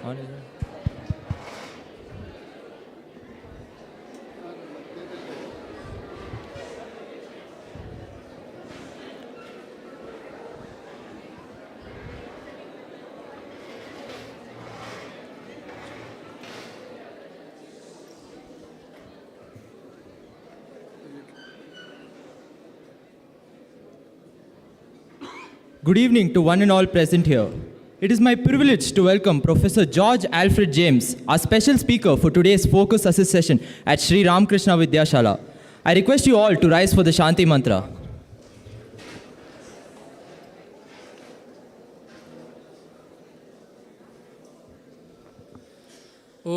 On is it? Good evening to one and all present here. It is my privilege to welcome Professor George Alfred James, our special speaker for today's Focus Assist session at Sri Ramakrishna Vidyashala. I request you all to rise for the Shanti Mantra. Om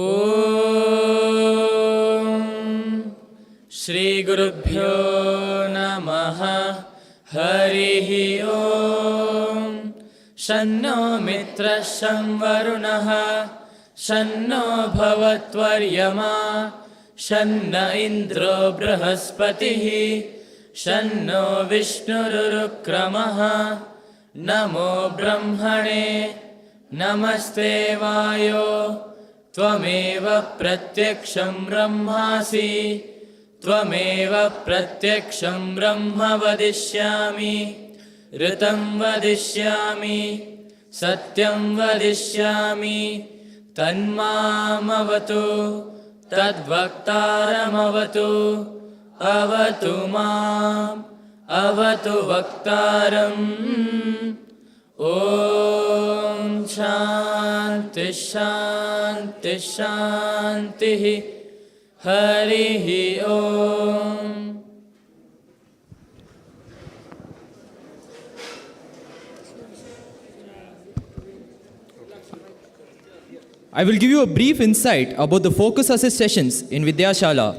Shri Gurubhyo Namaha Harihi Om Shanno Mitra Varunaha Shanno Bhavatvaryama Shanna Indro Brahaspatihi Shanno Vishnurukramaha Namo Brahmane Namaste Vayo Tvameva Pratyaksham Brahmasi Tvameva Pratyaksham Brahma Vadishyami Ritam Vadishyami Satyam Vadishyami Tanmamavatu Tadvaktaramavatu Avatu Mam Avatu Vaktaram Om Shanti Shanti Shanti Harihi Om. I will give you a brief insight about the Focus Assist sessions in Vidyashala.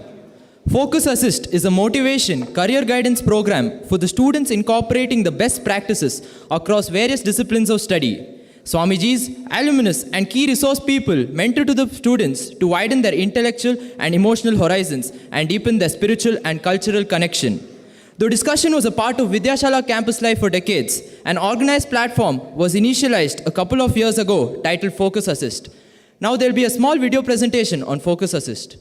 Focus Assist is a motivation career guidance program for the students incorporating the best practices across various disciplines of study. Swamiji's, alumnus and key resource people mentor to the students to widen their intellectual and emotional horizons and deepen their spiritual and cultural connection. The discussion was a part of Vidyashala campus life for decades. An organized platform was initialized a couple of years ago titled Focus Assist. Now there will be a small video presentation on Focus Assist.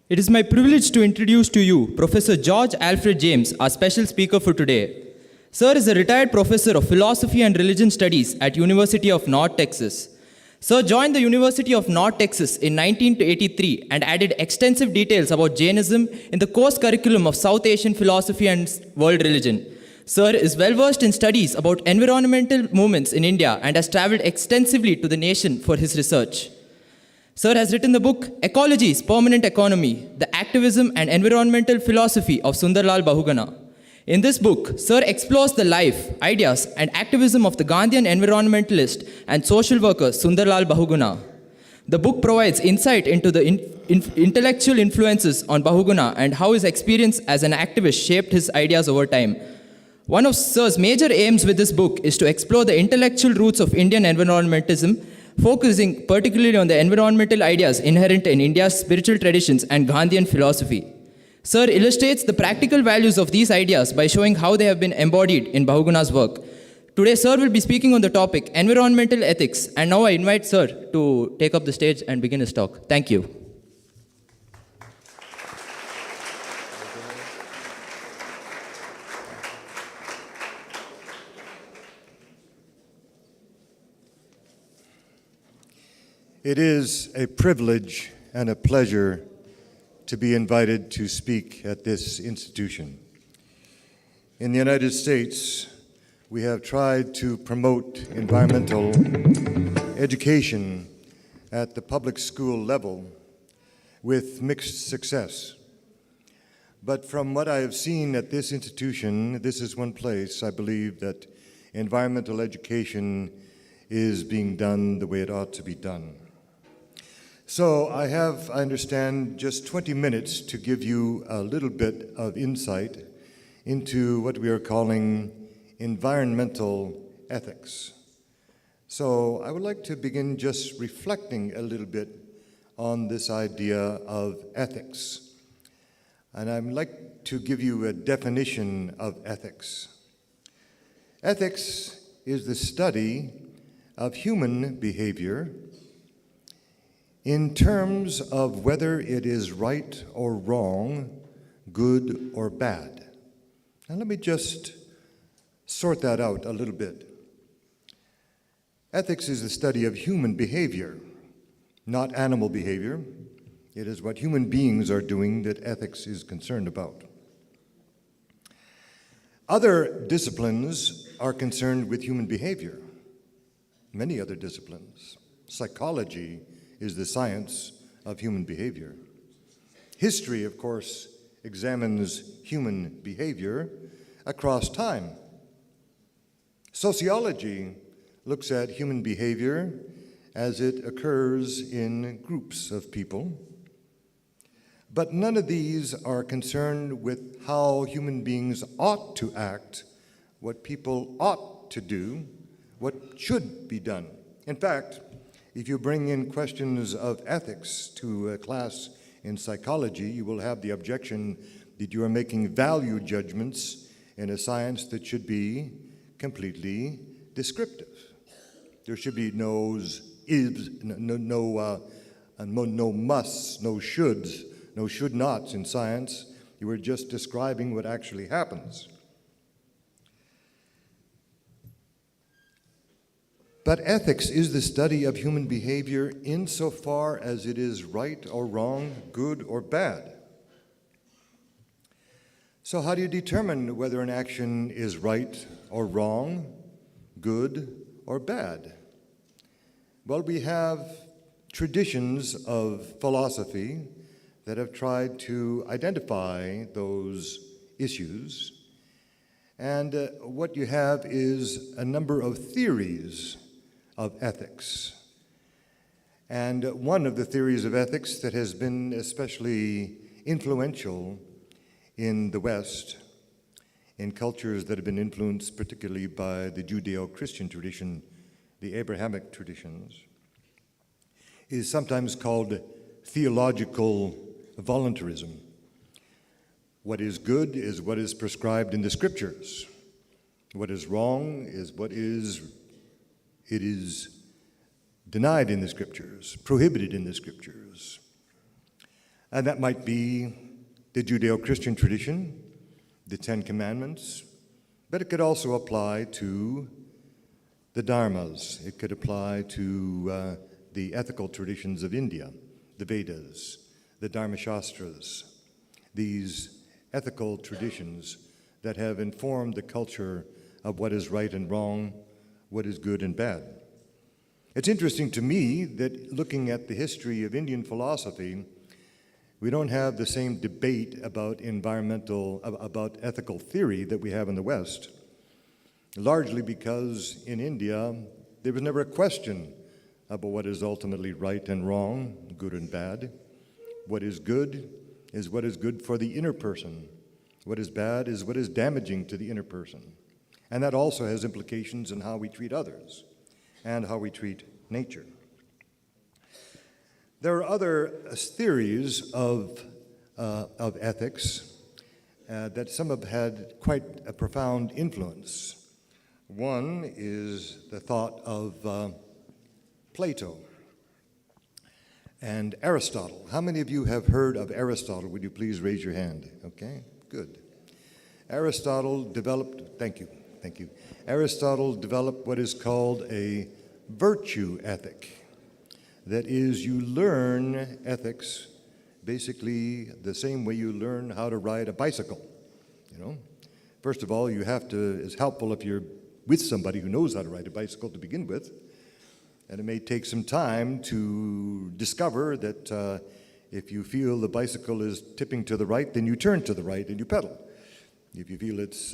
It is my privilege to introduce to you Professor George Alfred James, our special speaker for today. Sir is a retired professor of philosophy and religion studies at University of North Texas. Sir joined the University of North Texas in 1983 and added extensive details about Jainism in the course curriculum of South Asian philosophy and world religion. Sir is well versed in studies about environmental movements in India and has traveled extensively to the nation for his research. Sir has written the book Ecology's Permanent Economy, the Activism and Environmental Philosophy of Sundarlal Bahuguna. In this book, Sir explores the life, ideas, and activism of the Gandhian environmentalist and social worker Sundarlal Bahuguna. The book provides insight into the intellectual influences on Bahuguna and how his experience as an activist shaped his ideas over time. One of Sir's major aims with this book is to explore the intellectual roots of Indian environmentalism, focusing particularly on the environmental ideas inherent in India's spiritual traditions and Gandhian philosophy. Sir illustrates the practical values of these ideas by showing how they have been embodied in Bahuguna's work. Today, Sir will be speaking on the topic environmental ethics, and now I invite Sir to take up the stage and begin his talk. Thank you. It is a privilege and a pleasure to be invited to speak at this institution. In the United States, we have tried to promote environmental education at the public school level with mixed success. But from what I have seen at this institution, this is one place I believe that environmental education is being done the way it ought to be done. So I understand, just 20 minutes to give you a little bit of insight into what we are calling environmental ethics. So I would like to begin just reflecting a little bit on this idea of ethics. And I'd like to give you a definition of ethics. Ethics is the study of human behavior in terms of whether it is right or wrong, good or bad. Now let me just sort that out a little bit. Ethics is the study of human behavior, not animal behavior. It is what human beings are doing that ethics is concerned about. Other disciplines are concerned with human behavior, many other disciplines. Psychology is the science of human behavior. History, of course, examines human behavior across time. Sociology looks at human behavior as it occurs in groups of people. But none of these are concerned with how human beings ought to act, what people ought to do, what should be done. In fact, if you bring in questions of ethics to a class in psychology, you will have the objection that you are making value judgments in a science that should be completely descriptive. There should be no musts, no shoulds, no should nots in science. You are just describing what actually happens. But ethics is the study of human behavior insofar as it is right or wrong, good or bad. So how do you determine whether an action is right or wrong, good or bad? Well, we have traditions of philosophy that have tried to identify those issues. And what you have is a number of theories of ethics. And one of the theories of ethics that has been especially influential in the West, in cultures that have been influenced particularly by the Judeo-Christian tradition, the Abrahamic traditions, is sometimes called theological voluntarism. What is good is what is prescribed in the scriptures. What is wrong is what it is denied in the scriptures, prohibited in the scriptures. And that might be the Judeo-Christian tradition, the Ten Commandments, but it could also apply to the Dharmas. It could apply to the ethical traditions of India, the Vedas, the Dharmashastras, these ethical traditions that have informed the culture of what is right and wrong, what is good and bad. It's interesting to me that looking at the history of Indian philosophy, we don't have the same debate about about ethical theory that we have in the West, largely because in India, there was never a question about what is ultimately right and wrong, good and bad. What is good is what is good for the inner person. What is bad is what is damaging to the inner person. And that also has implications in how we treat others and how we treat nature. There are other theories of ethics that some have had quite a profound influence. One is the thought of Plato and Aristotle. How many of you have heard of Aristotle? Would you please raise your hand? Okay, good. Aristotle developed, thank you. Aristotle developed what is called a virtue ethic. That is, you learn ethics basically the same way you learn how to ride a bicycle. First of all, you have to, it's helpful if you're with somebody who knows how to ride a bicycle to begin with. And it may take some time to discover that if you feel the bicycle is tipping to the right, then you turn to the right and you pedal. If you feel it's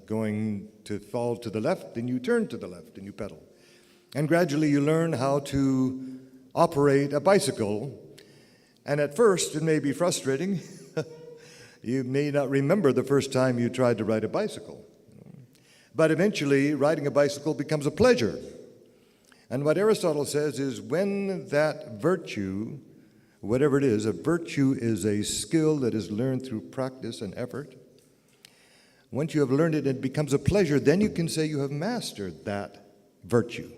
going to fall to the left, then you turn to the left and you pedal. And gradually you learn how to operate a bicycle. And at first, it may be frustrating. You may not remember the first time you tried to ride a bicycle. But eventually, riding a bicycle becomes a pleasure. And what Aristotle says is when that virtue, whatever it is, a virtue is a skill that is learned through practice and effort. Once you have learned it, it becomes a pleasure, then you can say you have mastered that virtue.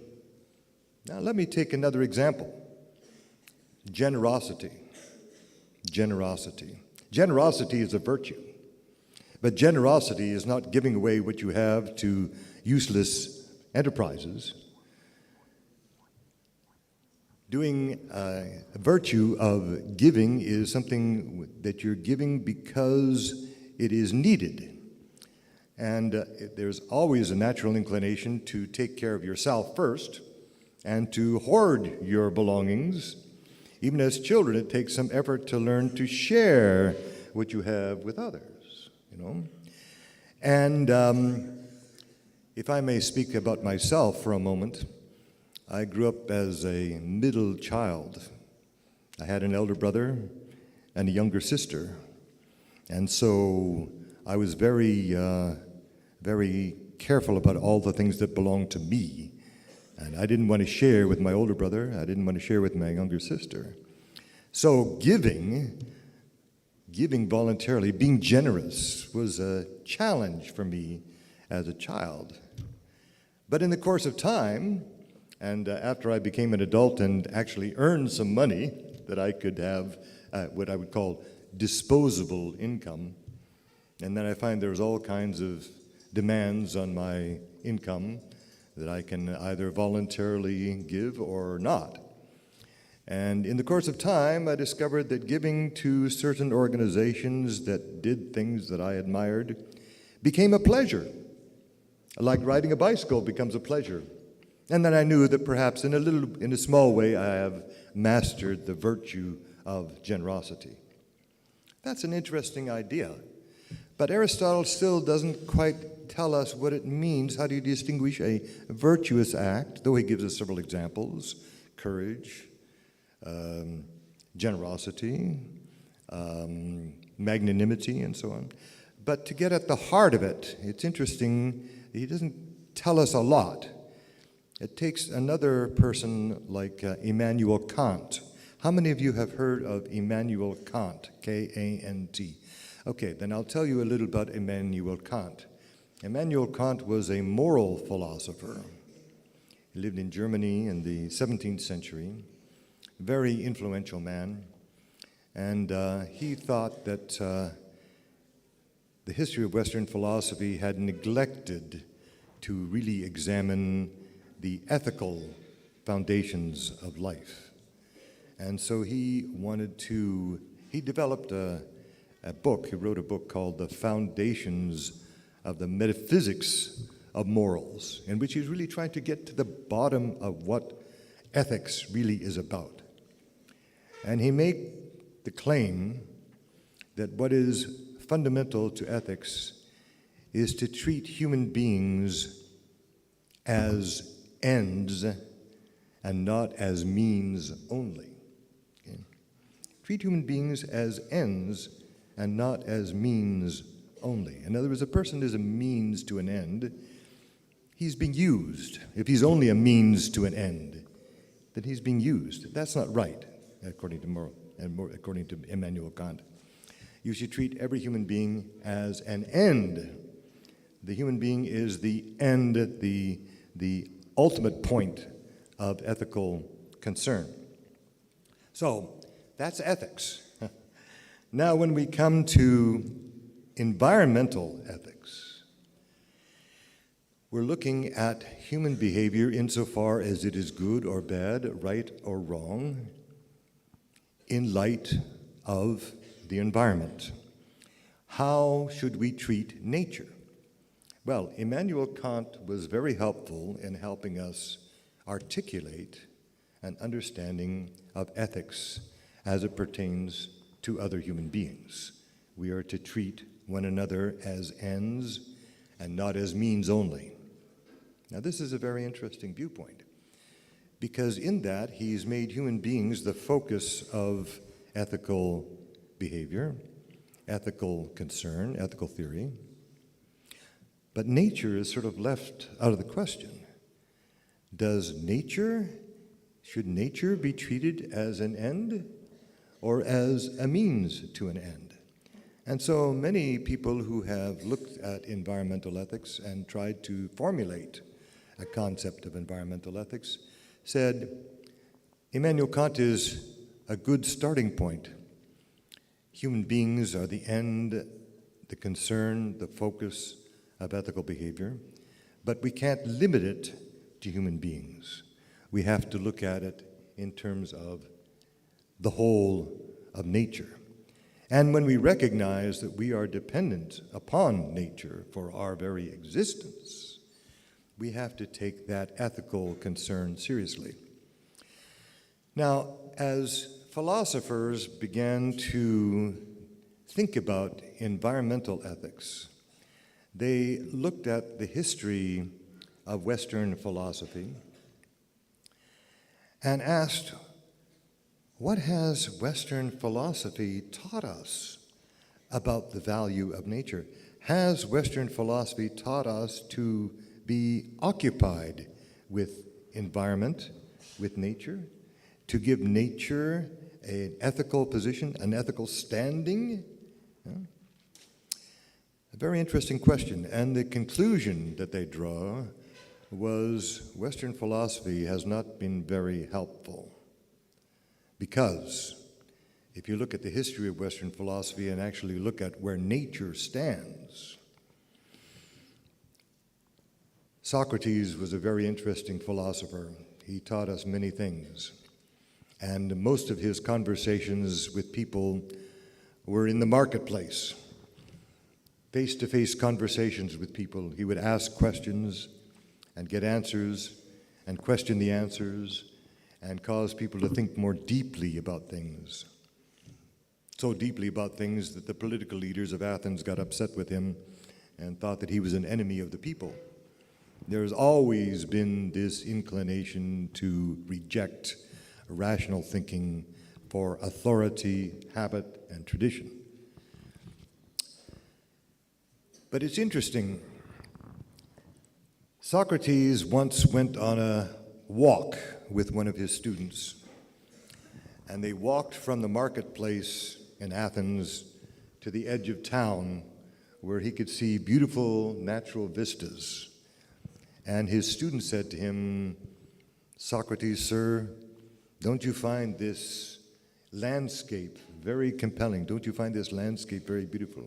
Now, let me take another example. Generosity. Generosity is a virtue. But generosity is not giving away what you have to useless enterprises. Doing a virtue of giving is something that you're giving because it is needed. And there's always a natural inclination to take care of yourself first and to hoard your belongings. Even as children, it takes some effort to learn to share what you have with others, And if I may speak about myself for a moment, I grew up as a middle child. I had an elder brother and a younger sister. And so I was very careful about all the things that belonged to me. And I didn't want to share with my older brother. I didn't want to share with my younger sister. So giving voluntarily, being generous, was a challenge for me as a child. But in the course of time, and after I became an adult and actually earned some money that I could have what I would call disposable income, and then I find there's all kinds of demands on my income that I can either voluntarily give or not. And in the course of time, I discovered that giving to certain organizations that did things that I admired became a pleasure. Like riding a bicycle becomes a pleasure. And then I knew that perhaps in a small way, I have mastered the virtue of generosity. That's an interesting idea. But Aristotle still doesn't quite tell us what it means. How do you distinguish a virtuous act, though he gives us several examples: courage, generosity, magnanimity, and so on. But to get at the heart of it, it's interesting, he doesn't tell us a lot. It takes another person like Immanuel Kant. How many of you have heard of Immanuel Kant, K-A-N-T? Okay, then I'll tell you a little about Immanuel Kant. Immanuel Kant was a moral philosopher. He lived in Germany in the 17th century. Very influential man. And he thought that the history of Western philosophy had neglected to really examine the ethical foundations of life. And so he developed a book. He wrote a book called The Foundations of the Metaphysics of Morals, in which he's really trying to get to the bottom of what ethics really is about. And he made the claim that what is fundamental to ethics is to treat human beings as ends and not as means only. Okay? Treat human beings as ends and not as means only. In other words, a person is a means to an end. He's being used. If he's only a means to an end, then he's being used. That's not right, according to Immanuel Kant. You should treat every human being as an end. The human being is the end, the ultimate point of ethical concern. So, that's ethics. Now, when we come to environmental ethics, we're looking at human behavior insofar as it is good or bad, right or wrong, in light of the environment. How should we treat nature? Well, Immanuel Kant was very helpful in helping us articulate an understanding of ethics as it pertains to other human beings. We are to treat one another as ends and not as means only. Now, this is a very interesting viewpoint, because in that he's made human beings the focus of ethical behavior, ethical concern, ethical theory. But nature is sort of left out of the question. Should nature be treated as an end or as a means to an end? And so many people who have looked at environmental ethics and tried to formulate a concept of environmental ethics said, Immanuel Kant is a good starting point. Human beings are the end, the concern, the focus of ethical behavior, but we can't limit it to human beings. We have to look at it in terms of the whole of nature. And when we recognize that we are dependent upon nature for our very existence, we have to take that ethical concern seriously. Now, as philosophers began to think about environmental ethics, they looked at the history of Western philosophy and asked, what has Western philosophy taught us about the value of nature? Has Western philosophy taught us to be occupied with environment, with nature, to give nature an ethical position, an ethical standing? A very interesting question. And the conclusion that they draw was Western philosophy has not been very helpful. Because if you look at the history of Western philosophy and actually look at where nature stands, Socrates was a very interesting philosopher. He taught us many things. And most of his conversations with people were in the marketplace, face-to-face conversations with people. He would ask questions and get answers and question the answers and cause people to think more deeply about things. So deeply about things that the political leaders of Athens got upset with him and thought that he was an enemy of the people. There's always been this inclination to reject rational thinking for authority, habit, and tradition. But it's interesting. Socrates once went on a walk with one of his students, and they walked from the marketplace in Athens to the edge of town where he could see beautiful natural vistas. And his student said to him, Socrates, sir, don't you find this landscape very compelling. Don't you find this landscape very beautiful?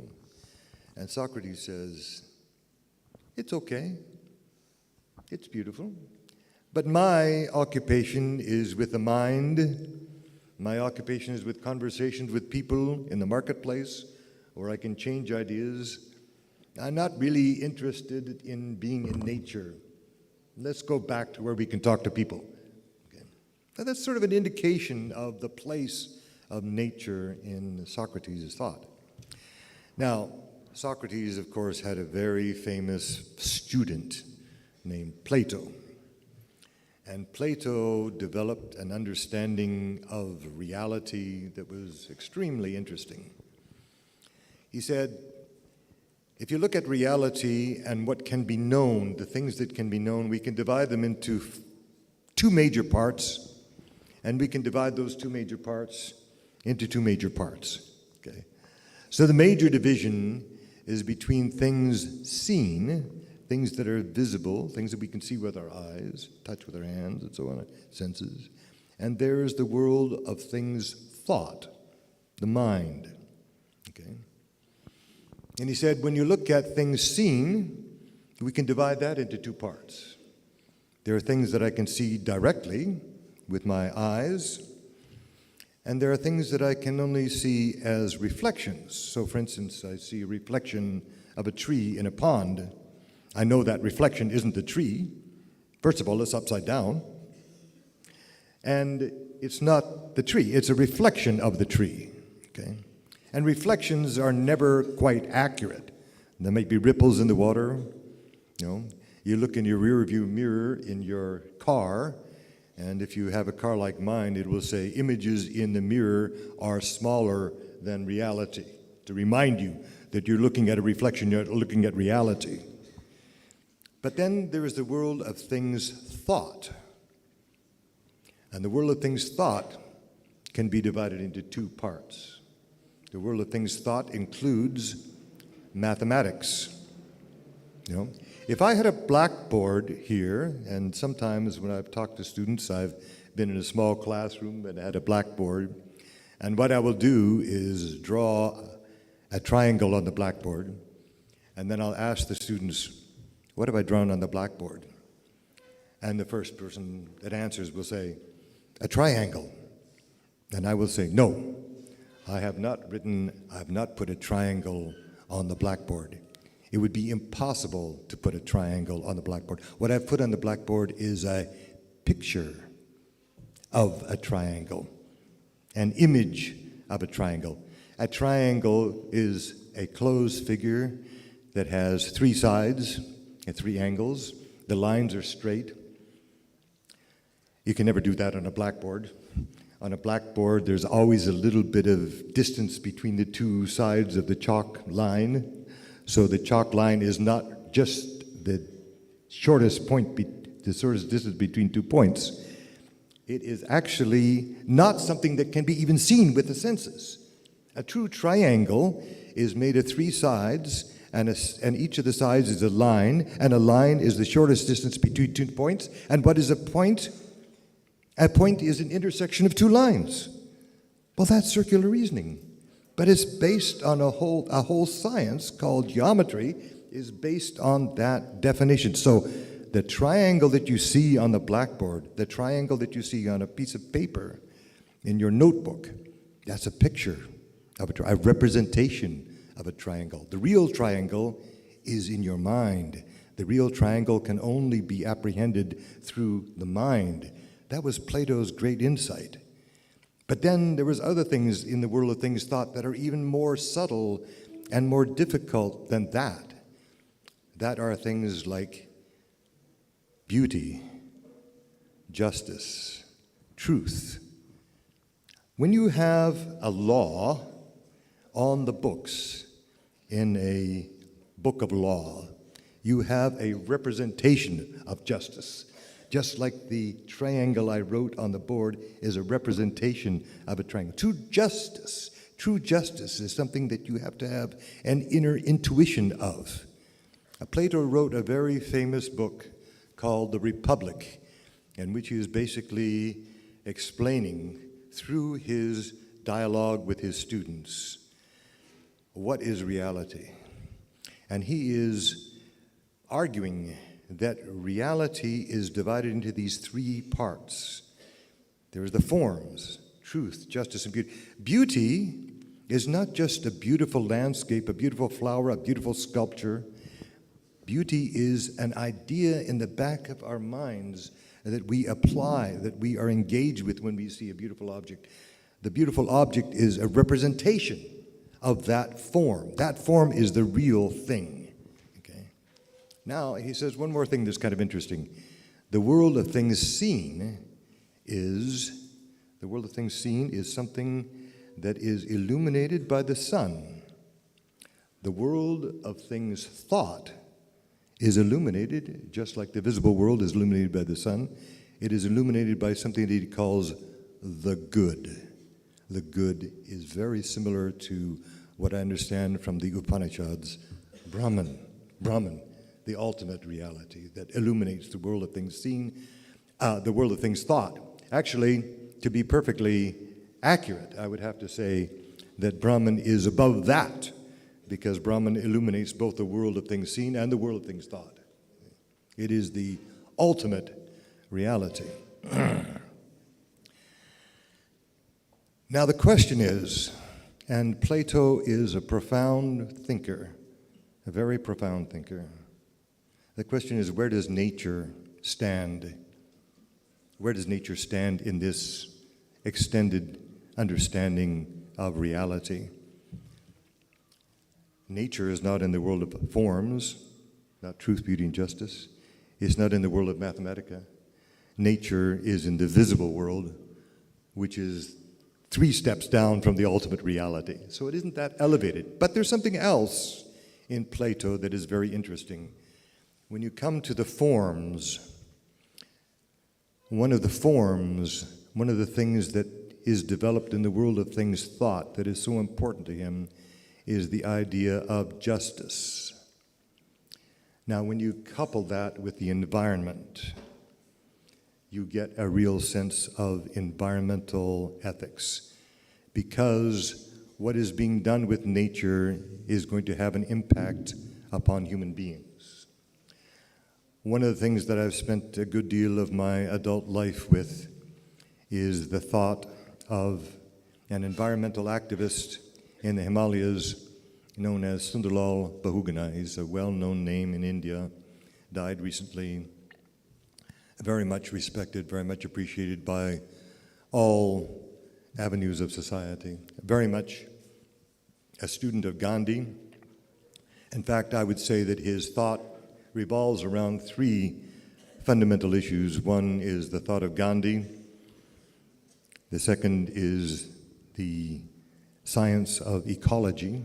And Socrates says, it's okay. It's beautiful. But my occupation is with the mind. My occupation is with conversations with people in the marketplace where I can change ideas. I'm not really interested in being in nature. Let's go back to where we can talk to people. Okay. Now that's sort of an indication of the place of nature in Socrates' thought. Now, Socrates, of course, had a very famous student named Plato. And Plato developed an understanding of reality that was extremely interesting. He said, if you look at reality and what can be known, the things that can be known, we can divide them into two major parts, and we can divide those two major parts into two major parts. Okay? So the major division is between things seen, things that are visible, things that we can see with our eyes, touch with our hands, and so on, senses. And there's the world of things thought, the mind. Okay? And he said, when you look at things seen, we can divide that into two parts. There are things that I can see directly with my eyes, and there are things that I can only see as reflections. So, for instance, I see a reflection of a tree in a pond. I know that reflection isn't the tree. First of all, it's upside down. And it's not the tree, it's a reflection of the tree. Okay? And reflections are never quite accurate. There might be ripples in the water. You know, you look in your rear view mirror in your car, and if you have a car like mine, it will say images in the mirror are smaller than reality, to remind you that you're looking at a reflection, you're looking at reality. But then there is the world of things thought. And the world of things thought can be divided into two parts. The world of things thought includes mathematics. You know, if I had a blackboard here, and sometimes when I've talked to students, I've been in a small classroom and had a blackboard, and what I will do is draw a triangle on the blackboard, and then I'll ask the students, what have I drawn on the blackboard? And the first person that answers will say, a triangle. And I will say, no, I have not put a triangle on the blackboard. It would be impossible to put a triangle on the blackboard. What I've put on the blackboard is a picture of a triangle, an image of a triangle. A triangle is a closed figure that has three sides and three angles. The lines are straight. You can never do that on a blackboard. On a blackboard, there's always a little bit of distance between the two sides of the chalk line. So the chalk line is not just the shortest point, the shortest distance between 2 points. It is actually not something that can be even seen with the senses. A true triangle is made of three sides, and each of the sides is a line, and a line is the shortest distance between 2 points. And what is a point? A point is an intersection of two lines. Well, that's circular reasoning. But it's based on a whole science called geometry is based on that definition. So the triangle that you see on the blackboard, the triangle that you see on a piece of paper in your notebook, that's a picture of a representation of a triangle. The real triangle is in your mind. The real triangle can only be apprehended through the mind. That was Plato's great insight. But then there was other things in the world of things thought that are even more subtle and more difficult than that. That are things like beauty, justice, truth. When you have a law on the books in a book of law, you have a representation of justice. Just like the triangle I wrote on the board is a representation of a triangle. True justice is something that you have to have an inner intuition of. Plato wrote a very famous book called The Republic, in which he is basically explaining through his dialogue with his students, what is reality? And he is arguing that reality is divided into these three parts. There is the forms, truth, justice, and beauty. Beauty is not just a beautiful landscape, a beautiful flower, a beautiful sculpture. Beauty is an idea in the back of our minds that we apply, that we are engaged with when we see a beautiful object. The beautiful object is a representation of that form. That form is the real thing. Okay. Now, he says one more thing that's kind of interesting. The world of things seen is something that is illuminated by the sun. The world of things thought is illuminated, just like the visible world is illuminated by the sun. It is illuminated by something that he calls the good. The good is very similar to what I understand from the Upanishads, Brahman, the ultimate reality that illuminates the world of things seen, the world of things thought. Actually, to be perfectly accurate, I would have to say that Brahman is above that, because Brahman illuminates both the world of things seen and the world of things thought. It is the ultimate reality. Now the question is, and Plato is a profound thinker, a very profound thinker. The question is, where does nature stand? Where does nature stand in this extended understanding of reality? Nature is not in the world of forms, not truth, beauty, and justice. It's not in the world of Mathematica. Nature is in the visible world, which is 3 steps down from the ultimate reality. So it isn't that elevated. But there's something else in Plato that is very interesting. When you come to the forms, one of the things that is developed in the world of things thought that is so important to him is the idea of justice. Now, when you couple that with the environment, you get a real sense of environmental ethics, because what is being done with nature is going to have an impact upon human beings. One of the things that I've spent a good deal of my adult life with is the thought of an environmental activist in the Himalayas known as Sundarlal Bahuguna. He's a well-known name in India, died recently, very much respected, very much appreciated by all avenues of society, very much a student of Gandhi. In fact, I would say that his thought revolves around 3 fundamental issues. One is the thought of Gandhi. The second is the science of ecology,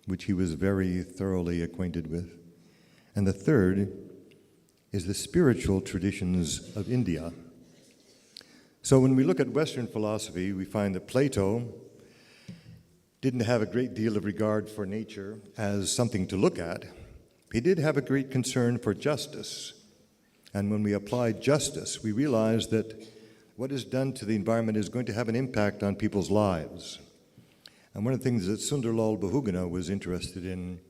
which he was very thoroughly acquainted with. And the third is the spiritual traditions of India. So when we look at Western philosophy, we find that Plato didn't have a great deal of regard for nature as something to look at. He did have a great concern for justice. And when we apply justice, we realize that what is done to the environment is going to have an impact on people's lives. And one of the things that Sundarlal Bahuguna was interested in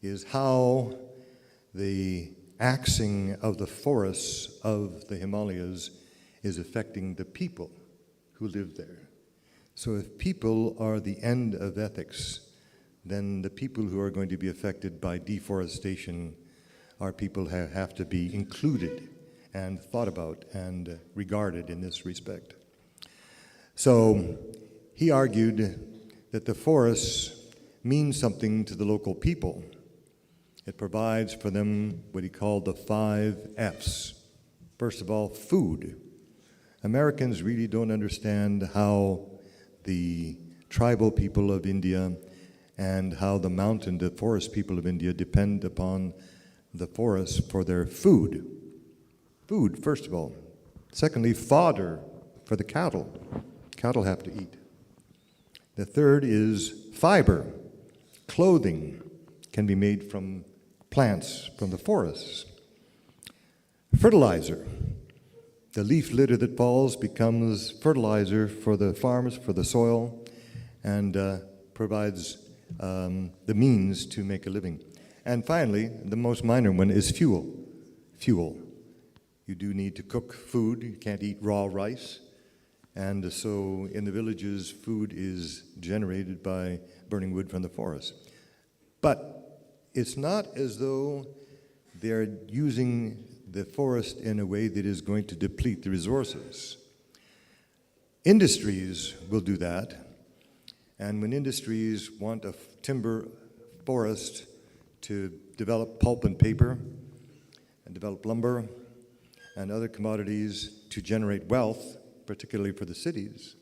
is how the axing of the forests of the Himalayas is affecting the people who live there. So if people are the end of ethics, then the people who are going to be affected by deforestation are people who have to be included and thought about and regarded in this respect. So he argued that the forests mean something to the local people. It provides for them what he called the 5 F's. First of all, food. Americans really don't understand how the tribal people of India and how the forest people of India depend upon the forests for their food. Food, first of all. Secondly, fodder for the cattle. Cattle have to eat. The third is fiber. Clothing can be made from plants, from the forests. Fertilizer. The leaf litter that falls becomes fertilizer for the farms, for the soil, and provides the means to make a living. And finally, the most minor one is fuel. Fuel. You do need to cook food. You can't eat raw rice. And so in the villages, food is generated by burning wood from the forest. But it's not as though they're using the forest in a way that is going to deplete the resources. Industries will do that. And when industries want a timber forest to develop pulp and paper and develop lumber and other commodities to generate wealth, particularly for the cities,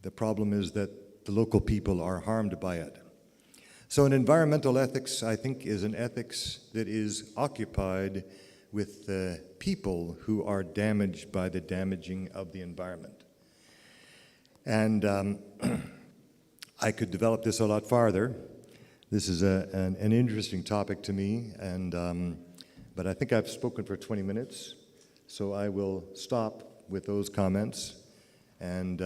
the problem is that the local people are harmed by it. So an environmental ethics, I think, is an ethics that is occupied with the people who are damaged by the damaging of the environment. And I could develop this a lot farther. This is an interesting topic to me, but I think I've spoken for 20 minutes, so I will stop with those comments and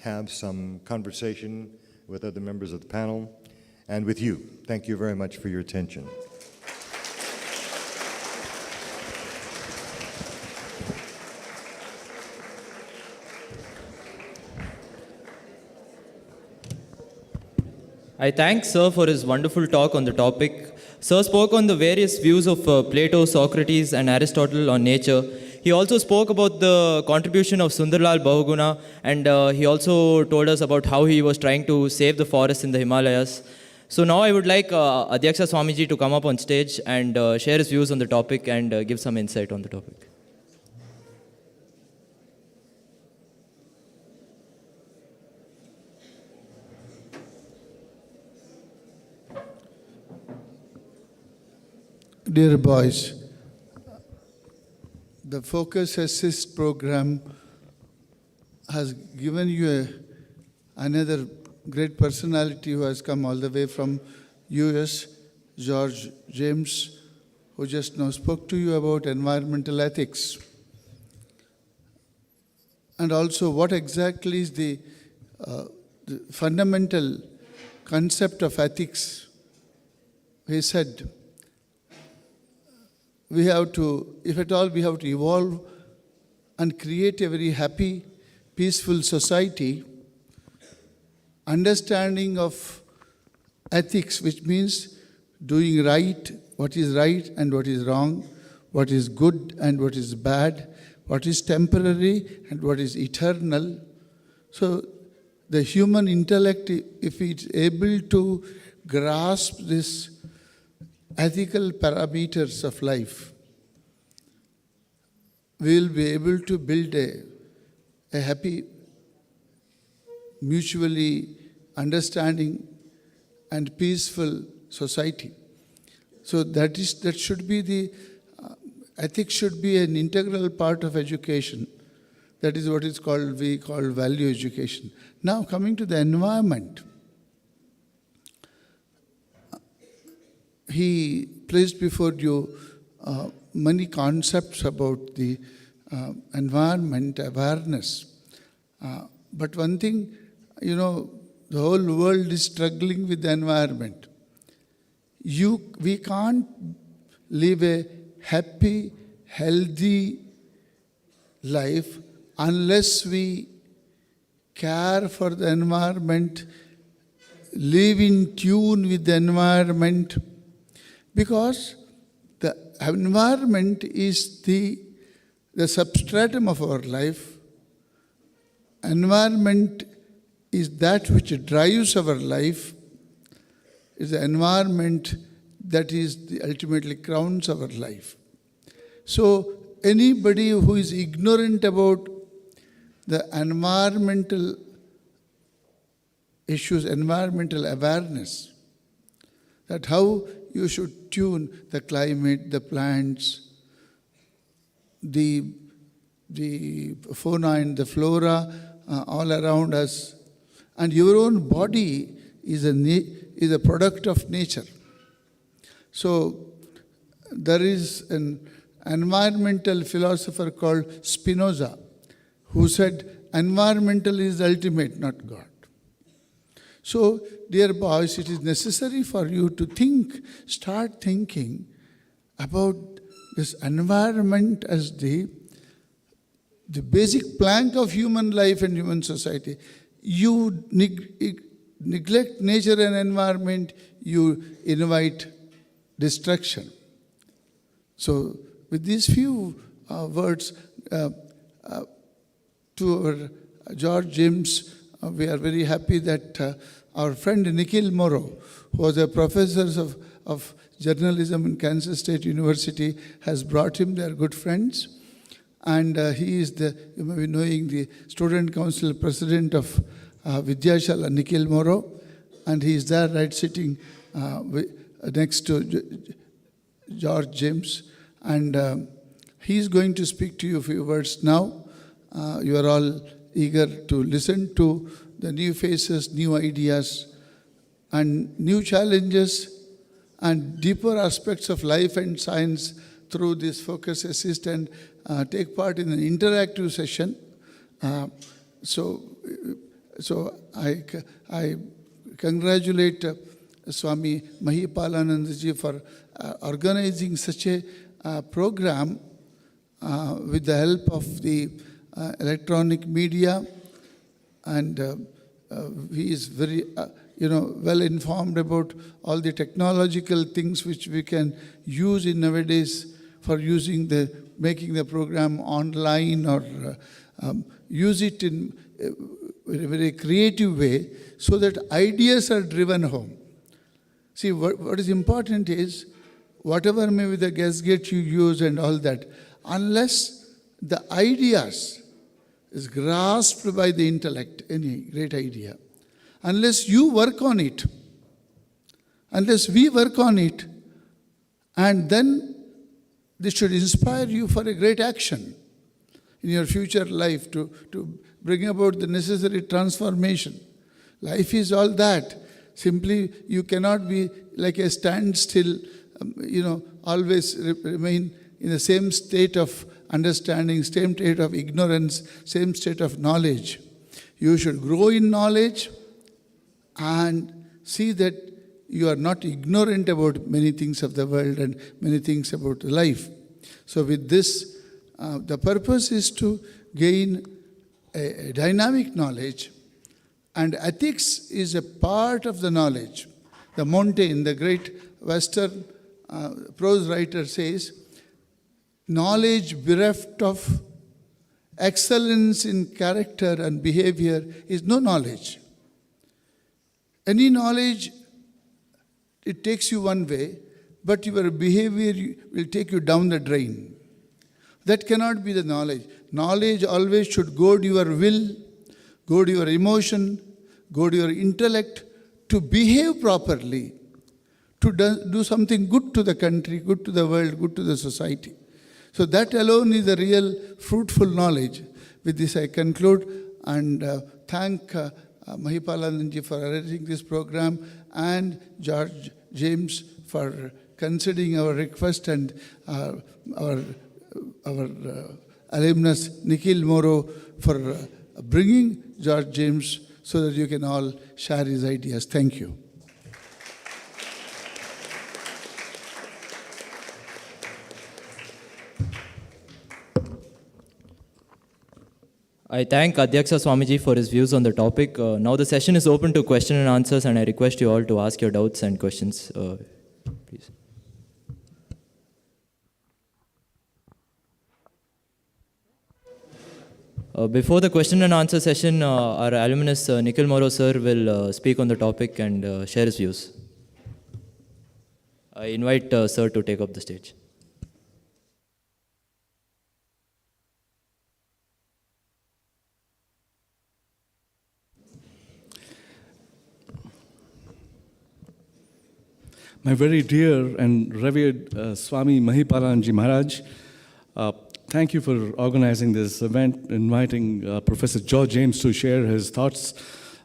have some conversation with other members of the panel and with you. Thank you very much for your attention. I thank Sir for his wonderful talk on the topic. Sir spoke on the various views of Plato, Socrates, and Aristotle on nature. He also spoke about the contribution of Sundarlal Bahuguna, and he also told us about how he was trying to save the forests in the Himalayas. So now I would like Adhyaksha Swamiji to come up on stage and share his views on the topic and give some insight on the topic. Dear boys, the Focus Assist program has given you another great personality who has come all the way from US, George James, who just now spoke to you about environmental ethics. And also what exactly is the fundamental concept of ethics. He said, we have to, if at all, we have to evolve and create a very happy, peaceful society. Understanding of ethics, which means doing right, what is right and what is wrong, what is good and what is bad, what is temporary and what is eternal. So the human intellect, if it's able to grasp this ethical parameters of life, we will be able to build a happy, mutually understanding and peaceful society. So that should be the, ethics should be an integral part of education. That is what is called, we call value education. Now coming to the environment. He placed before you many concepts about the environment awareness. But one thing, the whole world is struggling with the environment. We can't live a happy, healthy life unless we care for the environment, live in tune with the environment, because the environment is the substratum of our life. Environment is that which drives our life. Is the environment that is the ultimately crowns our life. So anybody who is ignorant about the environmental issues, environmental awareness, that how you should tune the climate, the plants, the fauna and the flora all around us, and your own body is a product of nature. So there is an environmental philosopher called Spinoza who said environmental is ultimate, not God. So, dear boys, it is necessary for you to start thinking about this environment as the basic plank of human life and human society. You neglect nature and environment, you invite destruction. So, with these few words, to our George James, we are very happy that our friend Nikhil Moro, who was a professor of journalism in Kansas State University, has brought him. They are good friends. And he is you may be knowing, the Student Council President of Vidyashala, Nikhil Moro. And he is there, right, sitting next to George James. And he is going to speak to you a few words now. You are all eager to listen to the new faces, new ideas, and new challenges, and deeper aspects of life and science through this focus assist, and take part in an interactive session. So I congratulate Swami Mahipalanandaji for organizing such a program with the help of the electronic media, and he is very well informed about all the technological things which we can use in nowadays for making the program online, or use it in a very creative way so that ideas are driven home. See, what is important is, whatever may be the gasket you use and all that, unless the ideas is grasped by the intellect, any great idea, unless you work on it, unless we work on it, and then this should inspire you for a great action in your future life to bring about the necessary transformation. Life is all that. Simply, you cannot be like a standstill, always remain in the same state of understanding, same state of ignorance, same state of knowledge. You should grow in knowledge and see that you are not ignorant about many things of the world and many things about life. So with this, the purpose is to gain a dynamic knowledge, and ethics is a part of the knowledge. The Montaigne, the great Western prose writer, says, knowledge bereft of excellence in character and behavior is no knowledge. Any knowledge, it takes you one way, but your behavior will take you down the drain. That cannot be the knowledge. Knowledge always should goad your will, goad your emotion, goad your intellect to behave properly, to do something good to the country, good to the world, good to the society. So that alone is the real fruitful knowledge. With this I conclude, and thank Mahipalananji for arranging this program, and George James for considering our request, and our alumnus Nikhil Moro for bringing George James so that you can all share his ideas. Thank you. I thank Adhyaksha Swamiji for his views on the topic. Now the session is open to question and answers, and I request you all to ask your doubts and questions. Please. Before the question and answer session, our alumnus Nikhil Moro sir will speak on the topic and share his views. I invite sir to take up the stage. My very dear and revered Swami Mahipalananji Maharaj, thank you for organizing this event, inviting Professor George James to share his thoughts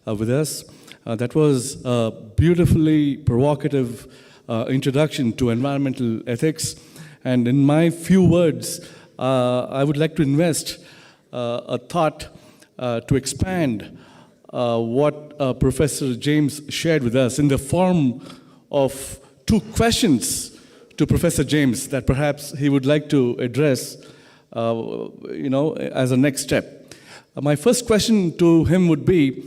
with us. That was a beautifully provocative introduction to environmental ethics. And in my few words, I would like to invest a thought to expand what Professor James shared with us in the form of two questions to Professor James that perhaps he would like to address, as a next step. My first question to him would be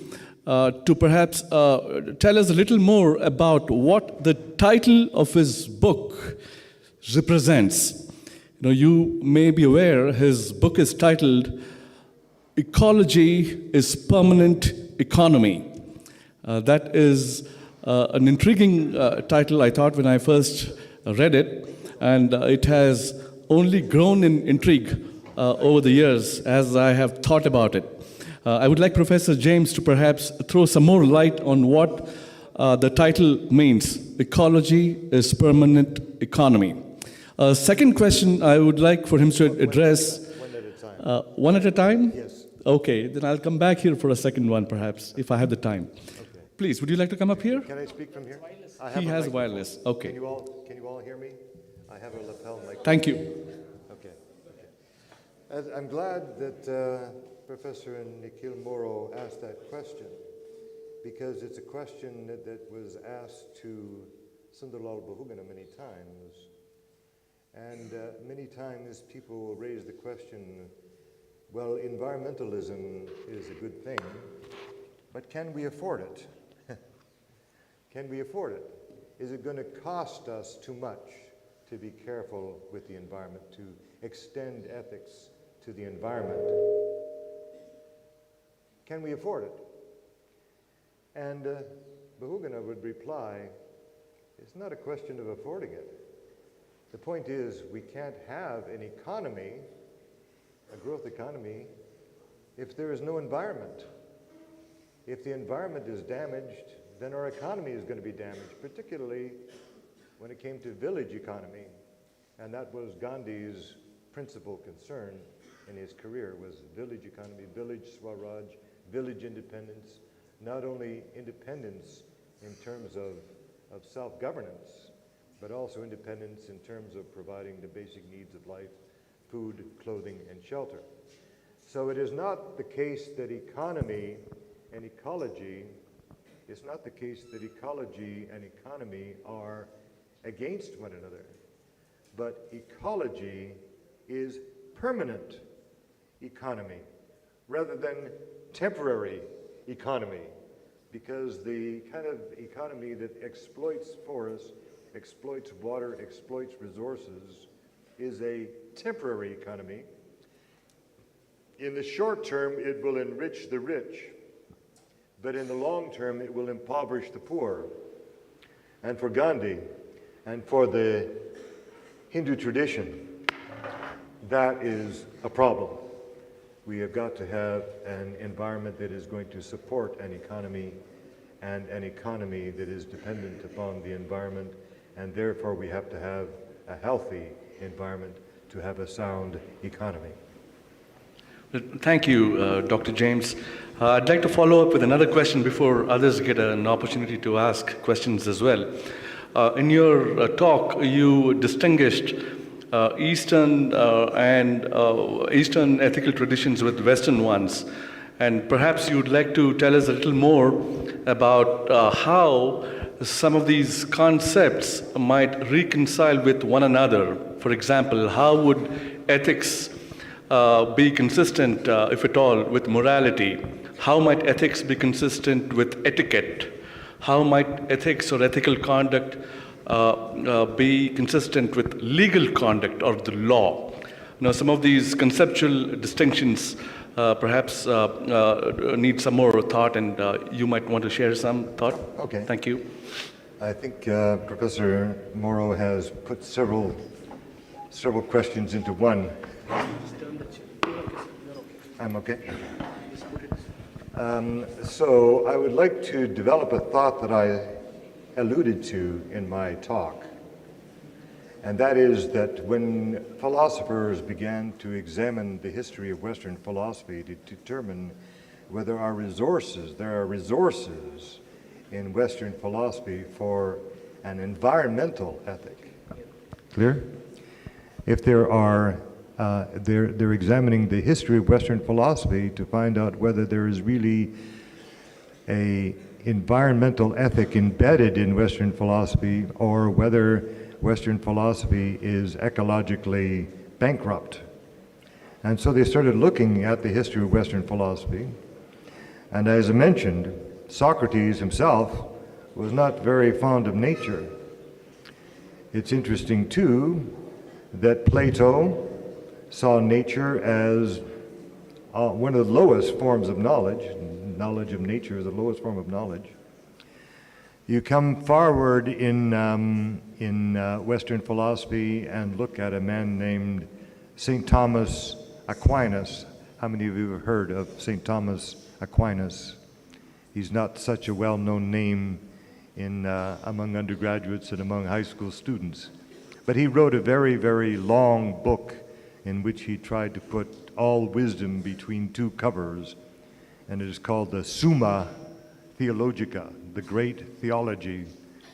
to perhaps tell us a little more about what the title of his book represents. You may be aware his book is titled Ecology is Permanent Economy. That is an intriguing title, I thought, when I first read it, and it has only grown in intrigue over the years as I have thought about it. I would like Professor James to perhaps throw some more light on what the title means. Ecology is Permanent Economy. Second question I would like for him to address. One at a time. One at a time? Yes. Okay, then I'll come back here for a second one, perhaps, if I have the time. Okay. Please, would you like to come up here? Can I speak from here? I He a has microphone. wireless. Okay. Can you all hear me? I have a lapel microphone. Thank you. Okay. I'm glad that Professor Nikhil Moro asked that question, because it's a question that was asked to Sundarlal Bahuguna many times. And many times people will raise the question, well, environmentalism is a good thing, but can we afford it? Can we afford it? Is it going to cost us too much to be careful with the environment, to extend ethics to the environment? Can we afford it? And Bahuguna would reply, it's not a question of affording it. The point is, we can't have an economy, a growth economy, if there is no environment. If the environment is damaged, then our economy is going to be damaged, particularly when it came to village economy. And that was Gandhi's principal concern in his career, was village economy, village Swaraj, village independence, not only independence in terms of self-governance, but also independence in terms of providing the basic needs of life, food, clothing, and shelter. So it is not the case that ecology and ecology are against one another, but ecology is permanent economy rather than temporary economy, because the kind of economy that exploits forests, exploits water, exploits resources is a temporary economy. In the short term, it will enrich the rich, but in the long term, it will impoverish the poor. And for Gandhi, and for the Hindu tradition, that is a problem. We have got to have an environment that is going to support an economy, and an economy that is dependent upon the environment, and therefore we have to have a healthy environment to have a sound economy. Thank you, Dr. James. I'd like to follow up with another question before others get an opportunity to ask questions as well. In your talk, you distinguished Eastern ethical traditions with Western ones. And perhaps you'd like to tell us a little more about how some of these concepts might reconcile with one another. For example, how would ethics be consistent, if at all, with morality? How might ethics be consistent with etiquette? How might ethics or ethical conduct be consistent with legal conduct or the law? Some of these conceptual distinctions perhaps need some more thought, and you might want to share some thought. Okay. Thank you. I think Professor Moro has put several questions into one. I'm okay. So I would like to develop a thought that I alluded to in my talk, and that is that when philosophers began to examine the history of Western philosophy to determine whether there are resources in Western philosophy for an environmental ethic. Clear? If there are, they're examining the history of Western philosophy to find out whether there is really a environmental ethic embedded in Western philosophy, or whether Western philosophy is ecologically bankrupt. And so they started looking at the history of Western philosophy. And as I mentioned, Socrates himself was not very fond of nature. It's interesting, too, that Plato saw nature as one of the lowest forms of knowledge. Knowledge of nature is the lowest form of knowledge. You come forward in Western philosophy and look at a man named St. Thomas Aquinas. How many of you have heard of St. Thomas Aquinas? He's not such a well-known name among undergraduates and among high school students. But he wrote a very, very long book in which he tried to put all wisdom between two covers, and it is called the Summa Theologica, the great theology,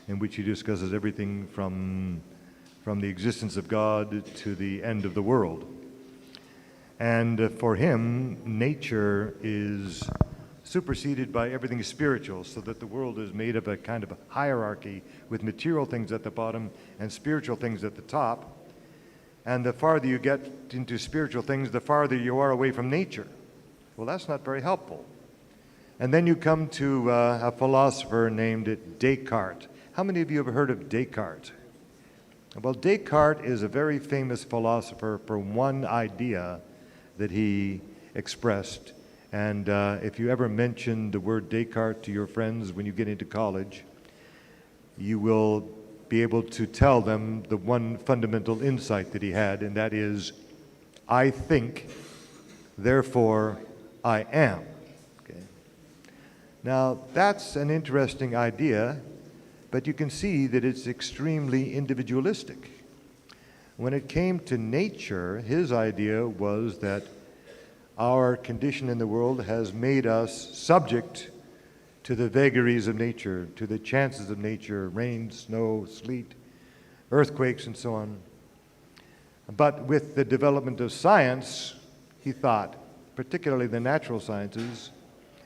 in which he discusses everything from the existence of God to the end of the world. And for him, nature is superseded by everything spiritual, so that the world is made of a kind of a hierarchy with material things at the bottom and spiritual things at the top. And the farther you get into spiritual things, the farther you are away from nature. Well, that's not very helpful. And then you come to a philosopher named Descartes. How many of you have heard of Descartes? Well, Descartes is a very famous philosopher for one idea that he expressed. And if you ever mention the word Descartes to your friends when you get into college, you will be able to tell them the one fundamental insight that he had, and that is, I think, therefore I am. Okay. Now, that's an interesting idea, but you can see that it's extremely individualistic. When it came to nature, his idea was that our condition in the world has made us subject to the vagaries of nature, to the chances of nature, rain, snow, sleet, earthquakes, and so on. But with the development of science, he thought, particularly the natural sciences,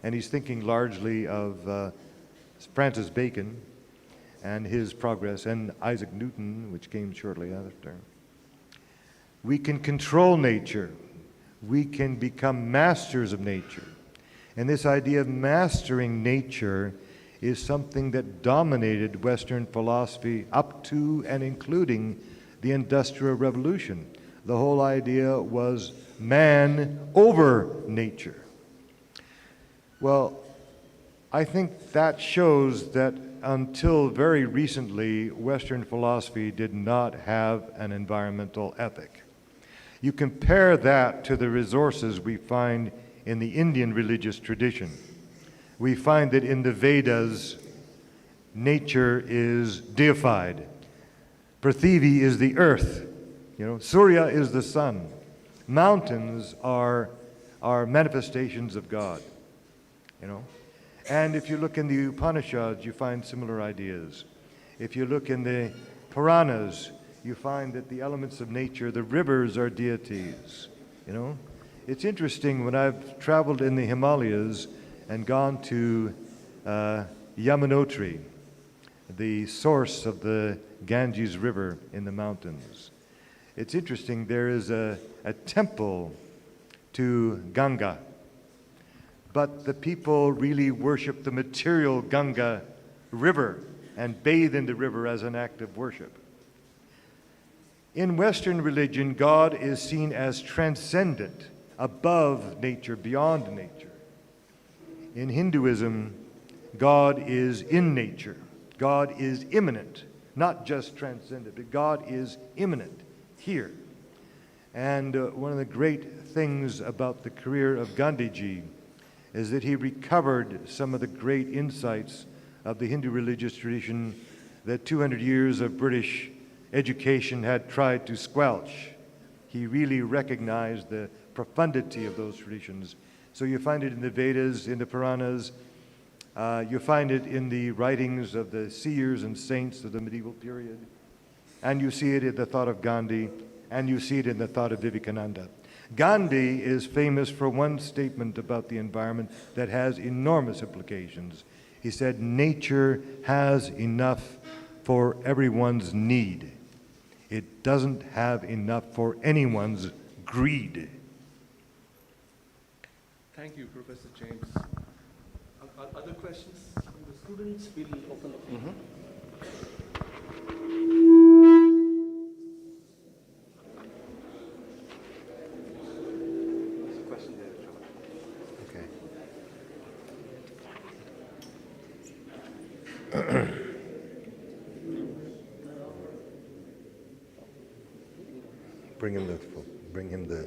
and he's thinking largely of Francis Bacon and his progress, and Isaac Newton, which came shortly after. We can control nature. We can become masters of nature. And this idea of mastering nature is something that dominated Western philosophy up to and including the Industrial Revolution. The whole idea was man over nature. Well, I think that shows that until very recently, Western philosophy did not have an environmental ethic. You compare that to the resources we find in the Indian religious tradition. We find that in the Vedas, nature is deified. Prithvi is the earth. Surya is the sun. Mountains are manifestations of God. And if you look in the Upanishads, you find similar ideas. If you look in the Puranas, you find that the elements of nature, the rivers, are deities. It's interesting, when I've traveled in the Himalayas and gone to Yamunotri, the source of the Ganges River in the mountains. It's interesting, there is a temple to Ganga, but the people really worship the material Ganga River and bathe in the river as an act of worship. In Western religion, God is seen as transcendent, above nature, beyond nature. In Hinduism, God is in nature. God is immanent, not just transcendent, but God is immanent here. And one of the great things about the career of Gandhiji is that he recovered some of the great insights of the Hindu religious tradition that 200 years of British education had tried to squelch. He really recognized the profundity of those traditions. So you find it in the Vedas, in the Puranas, you find it in the writings of the seers and saints of the medieval period, and you see it in the thought of Gandhi, and you see it in the thought of Vivekananda. Gandhi is famous for one statement about the environment that has enormous implications. He said, nature has enough for everyone's need. It doesn't have enough for anyone's greed. Thank you, Professor James. Other questions from the students? We'll open up. There's a question there, John. Okay. Bring him the.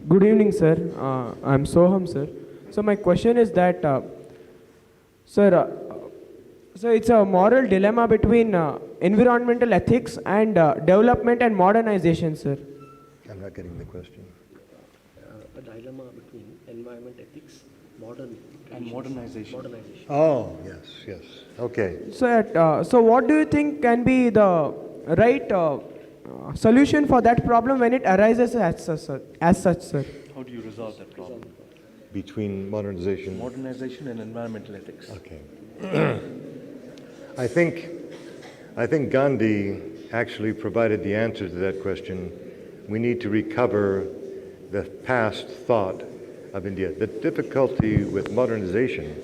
Good evening, sir. I'm Soham, sir. So my question is that, sir, so it's a moral dilemma between environmental ethics and development and modernization, sir. I'm not getting the question. A dilemma between environment ethics, Modernization. Oh, yes. Okay. So what do you think can be the right solution for that problem when it arises as such, sir? How do you resolve that problem? Between modernization. Modernization and environmental ethics. Okay. I think Gandhi actually provided the answer to that question. We need to recover the past thought of India. The difficulty with modernization,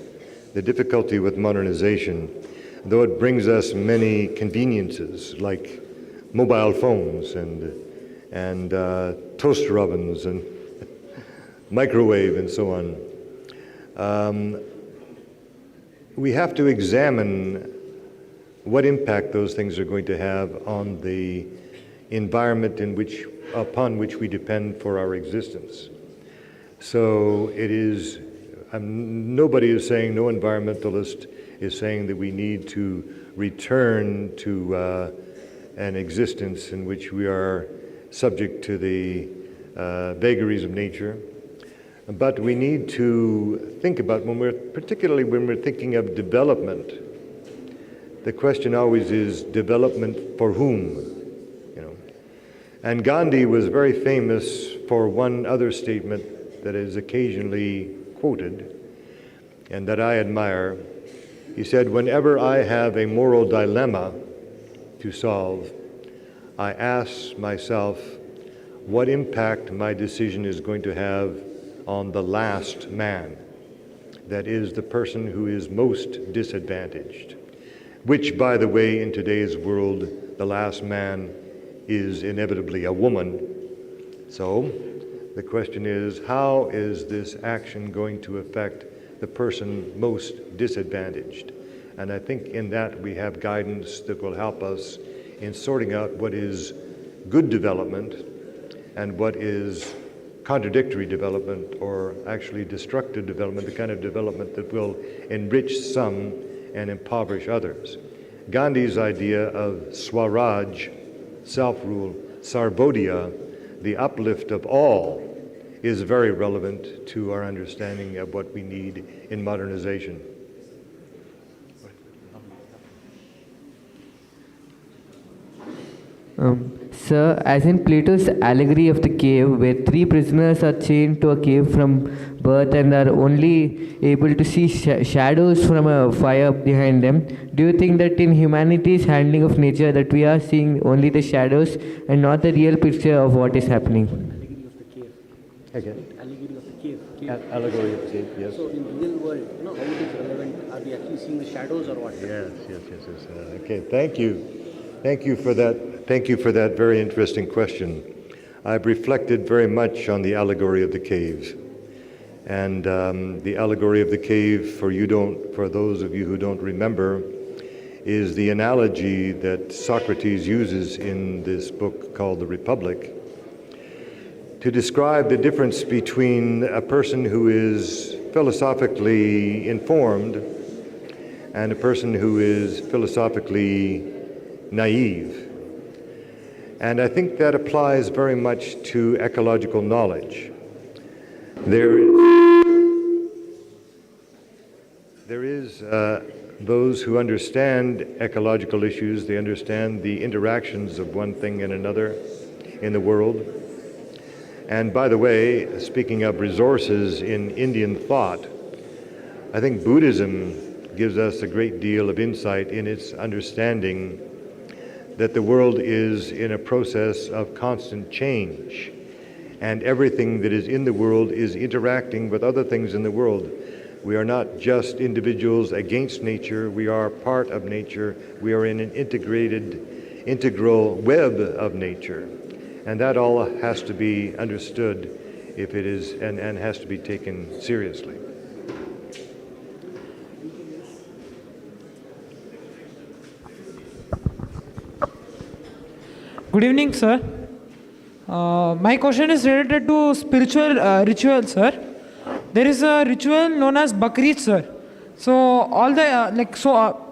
though it brings us many conveniences like mobile phones and toaster ovens and microwave and so on, we have to examine what impact those things are going to have on the environment upon which we depend for our existence. So it is, nobody is saying, no environmentalist is saying that we need to return to an existence in which we are subject to the vagaries of nature. But we need to think about, particularly when we're thinking of development, the question always is development for whom? And Gandhi was very famous for one other statement that is occasionally quoted and that I admire. He said, whenever I have a moral dilemma to solve, I ask myself what impact my decision is going to have on the last man, that is the person who is most disadvantaged, which, by the way, in today's world, the last man is inevitably a woman. So the question is, how is this action going to affect the person most disadvantaged? And I think in that we have guidance that will help us in sorting out what is good development and what is contradictory development, or actually destructive development, the kind of development that will enrich some and impoverish others. Gandhi's idea of Swaraj, self-rule, Sarvodaya, the uplift of all, is very relevant to our understanding of what we need in modernization. Sir, as in Plato's allegory of the cave, where three prisoners are chained to a cave from birth and are only able to see shadows from a fire behind them, do you think that in humanity's handling of nature that we are seeing only the shadows and not the real picture of what is happening? allegory of the cave. Again? Allegory of the cave. Allegory of the cave, yes. So in the real world, how it is relevant? Are we actually seeing the shadows or what? Yes. Okay, thank you. Thank you for that very interesting question. I've reflected very much on the allegory of the cave. And the allegory of the cave, for those of you who don't remember, is the analogy that Socrates uses in this book called The Republic to describe the difference between a person who is philosophically informed and a person who is philosophically naive. And I think that applies very much to ecological knowledge. There is those who understand ecological issues, they understand the interactions of one thing and another in the world. And by the way, speaking of resources in Indian thought, I think Buddhism gives us a great deal of insight in its understanding that the world is in a process of constant change, and everything that is in the world is interacting with other things in the world. We are not just individuals against nature, we are part of nature, we are in an integral web of nature. And that all has to be understood if it is, and has to be taken seriously. Good evening, sir. My question is related to spiritual ritual, sir. There is a ritual known as Bakrid, sir. So all the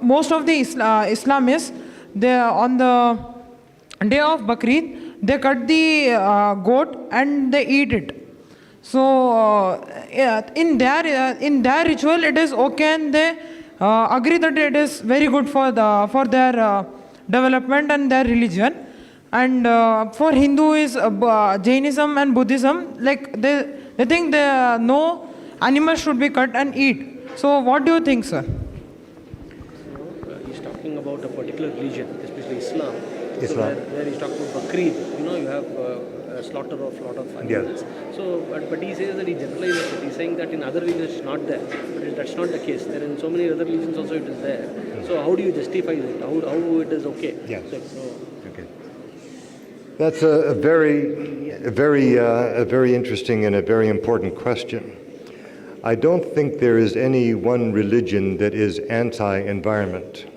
most of the Islamists, they on the day of Bakrid, they cut the goat and they eat it. So in their ritual, it is okay, and they agree that it is very good for their development and their religion. And for Jainism and Buddhism, like they think no animals should be cut and eat. So what do you think, sir? He's talking about a particular religion, especially Islam. Islam. So where he's talking about Bakrid, you have a slaughter of lot of animals. Yes. So, but he says that he generalizes it. He's saying that in other religions it's not there. But that's not the case. There in so many other religions also it is there. So how do you justify it? How it is okay? Yes. So, Okay. That's a very interesting and a very important question. I don't think there is any one religion that is anti-environment.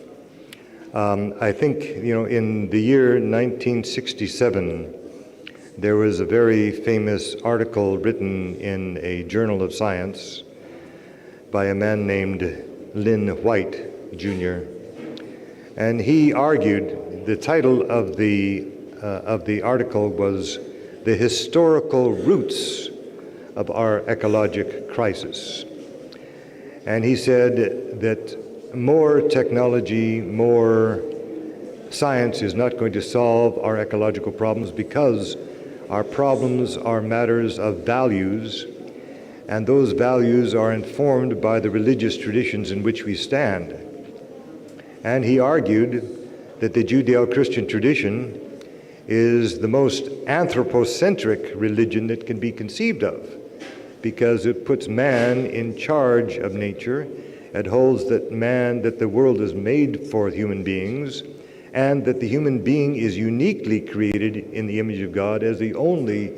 I think, in the year 1967, there was a very famous article written in a journal of science by a man named Lynn White, Jr. And he argued, the title of the article was "The Historical Roots of Our Ecologic Crisis." And he said that more technology, more science is not going to solve our ecological problems, because our problems are matters of values, and those values are informed by the religious traditions in which we stand. And he argued that the Judeo-Christian tradition is the most anthropocentric religion that can be conceived of, because it puts man in charge of nature. It holds that the world is made for human beings, and that the human being is uniquely created in the image of God as the only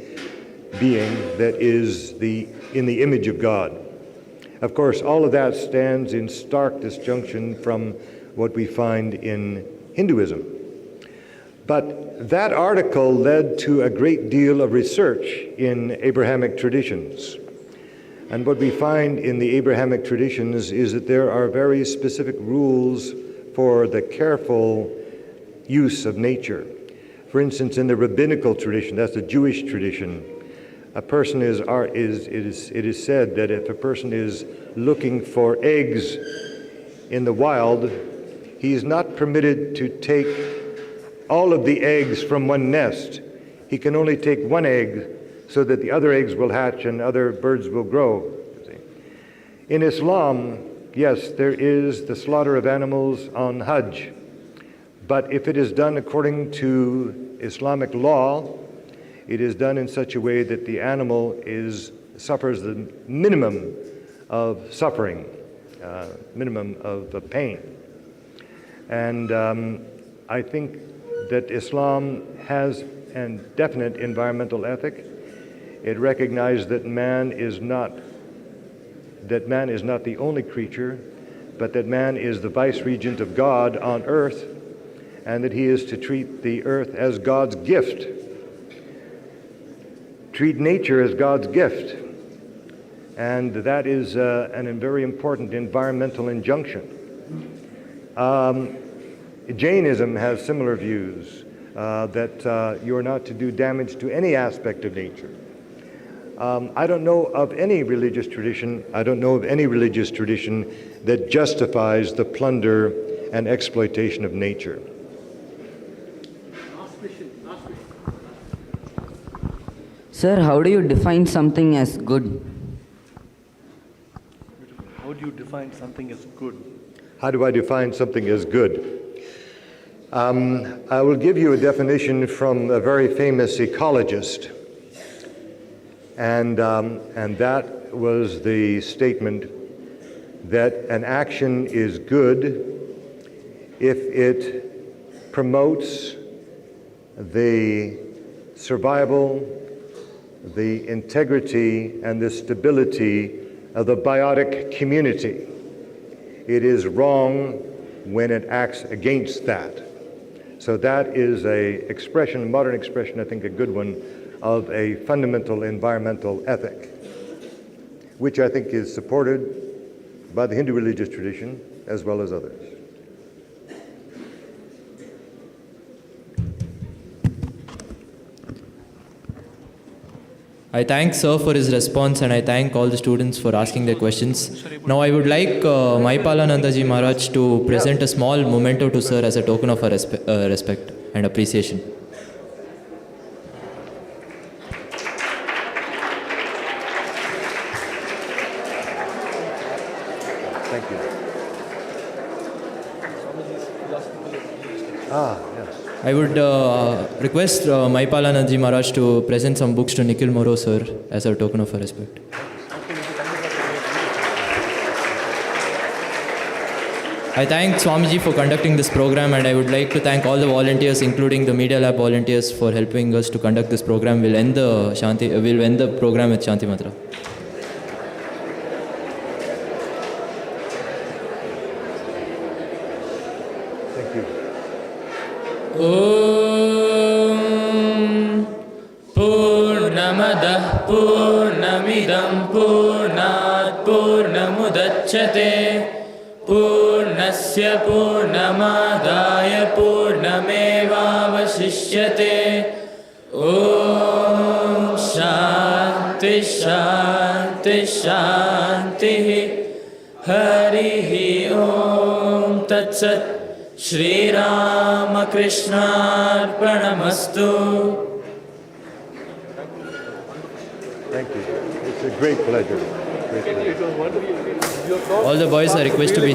being that is in the image of God. Of course, all of that stands in stark disjunction from what we find in Hinduism. But that article led to a great deal of research in Abrahamic traditions. And what we find in the Abrahamic traditions is that there are very specific rules for the careful use of nature. For instance, in the rabbinical tradition, that's the Jewish tradition, it is said that if a person is looking for eggs in the wild, he is not permitted to take all of the eggs from one nest. He can only take one egg so that the other eggs will hatch and other birds will grow. In Islam, yes, there is the slaughter of animals on Hajj, but if it is done according to Islamic law, it is done in such a way that the animal suffers the minimum of suffering, minimum of pain. And I think that Islam has a definite environmental ethic. It recognizes that man is not the only creature, but that man is the vice-regent of God on earth, and that he is to treat the earth as God's gift. Treat nature as God's gift. And that is a very important environmental injunction. Jainism has similar views, that you are not to do damage to any aspect of nature. I don't know of any religious tradition, that justifies the plunder and exploitation of nature. Sir, how do you define something as good? How do you define something as good? How do I define something as good? I will give you a definition from a very famous ecologist, and that was the statement that an action is good if it promotes the survival, the integrity, and the stability of the biotic community. It is wrong when it acts against that. So that is a expression, modern expression, I think a good one, of a fundamental environmental ethic, which I think is supported by the Hindu religious tradition as well as others. I thank Sir for his response, and I thank all the students for asking their questions. Now I would like Mahipaalanandaji Maharaj to present a small memento to Sir as a token of our respect and appreciation. Thank you. Yes. I would request Mahipaalanandaji Maharaj to present some books to Nikhil Moro Sir as a token of our respect. I thank Swamiji for conducting this program, and I would like to thank all the volunteers, including the Media Lab volunteers, for helping us to conduct this program. We'll end the program with Shanti Mantra. Thank you. Om Purnamadah Purnamidam Purnat Purnamudachyate Purnasya Purnamadaya Purnamevavashishyate. Om Shanti Shanti Shanti. Harihi Om Tat Sat. Sri Ramakrishna Arpanamastu. Thank you. It's a great pleasure. Great pleasure. All the boys are requested to be